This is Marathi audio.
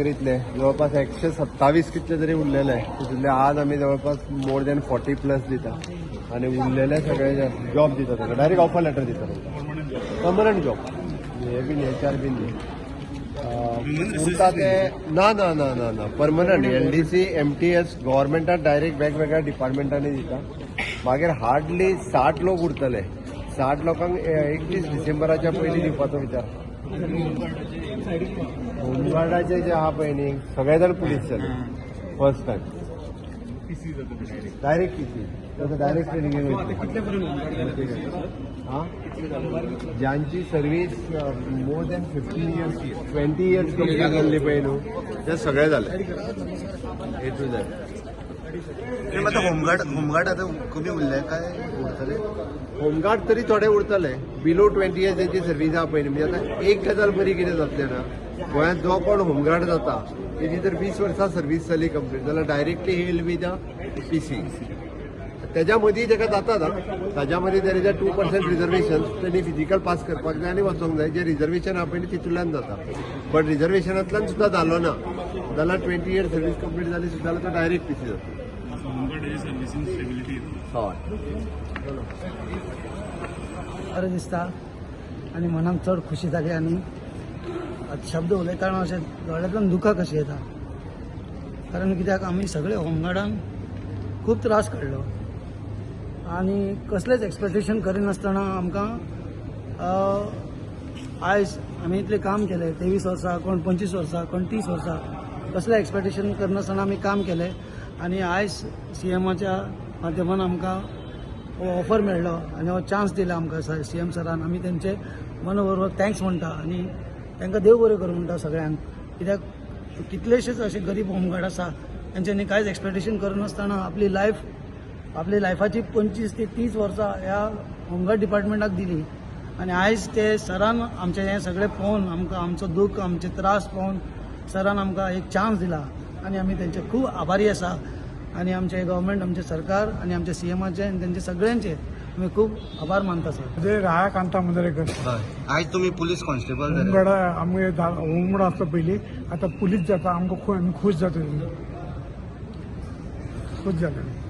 इतले जवळपास 127 कितले तरी उरलेले आहे. तितूंतले आज आम्ही जवळपास मोर दॅन 40 प्लस दिता आणि उरलेले सगळे जॉब दिता ताका डायरेक्ट ऑफर लेटर दिता परमनंट जॉब हे बीन HR बीन उरता ते ना ना ना ना ना परमनंट LDC MTS गव्हर्मेंटान डायरेक्ट वेगवेगळ्या डिपार्टमेंटांनी दिता. मागीर हार्डली 60 लोक उरतले. 60 लोकांक 31 डिसेंबराच्या पयलीं दिवपाचो विचार. होमगार्डाचे जे आहा पळय न्ही सगळे जाण पुलीस जाले फर्स्ट टायम डायरेक्ट PC तसं डायरेक्ट ट्रेनिंगेक ज्यांची service more than 15 years 20 years complete जाल्ली पळय न्हू ते सगळे जाले A to Z. आता होमगार्ड आता कमी उरले काय उरतले. होमगार्ड तरी थोडे उरतले बिलो 20 इयर्स त्यांची सर्वीस आहा पळय न्ही म्हणजे आता एक गजाल बरी कितें जातलें ना गोंयांत जो कोण होमगार्ड जाता तेजी जर 20 वर्सां सर्वीस जाली कंप्लीट जाल्यार directly hell with the PC. त्याच्या मदीं जेका जाता ना ताच्या मदीं देर इज 2% रिजर्वेशन त्यांनी फिजिकल पास करपाक जाय आनी वचोंक जाय. जे रिजर्वेशन आहा पळय न्ही तितूंतल्यान जाता बट रिजर्वेशनांतल्यान सुद्दां जालो ना जाल्यार 20 इयर्स सर्वीस कंप्लीट जाली सुद्दां जाल्यार तो डायरेक्ट PC जाता. हय बरें दिसता आनी मनाक चड खुशी जाली आनी शब्द उलयतना अशें दोळ्यांतल्यान दुखां कशी येता. कारण कित्याक आमी सगळे होमगार्डान खूब त्रास काडलो आनी कसलेच एक्सपेक्टेशन करिनासतना आमकां आयज आमी इतलें काम केलें 23 वर्सां कोण 25 वर्सां कोण 30 वर्सां कसलें एक्सपेक्टेशन करनासतना आमी काम केलें आनी आयज CMच्या माध्यमान आमकां हो ऑफर मेळ्ळो आनी हो चान्स दिला आमकां CM सरान. आमी तेंचे मनोबरोबर थँक्स म्हणटा आनी तांकां देव बरें करूं म्हणटा सगळ्यांक. कित्याक कितलेशेच अशे गरीब होमगार्ड आसा तेंच्यांनी कांयच एक्सपेक्टेशन करिनासतना आपली लायफाची 25 ते 30 वर्सां ह्या होमगार्ड डिपार्टमेंटाक दिली आनी आयज ते सरान आमचें हें सगळें पळोवन आमकां आमचो दूख आमचे त्रास पळोवन सरान आमकां एक चान्स दिला आनी आमी तेंचे खूब आभारी आसा. आनी आमचे गव्हर्मेंट आमचे सरकार आनी आमचे CMचे आनी तेंचे सगळ्यांचे आमी खूब आभार मानता सर. म्हणजे राहा कांता मुंदरेकर आज तुम्ही पोलीस कॉन्स्टेबल जाले. होमगार्ड आमगे होमगार्ड आसता पयलीं आतां पुलीस जाता आमकां आमी खूश जाता खुश जाले.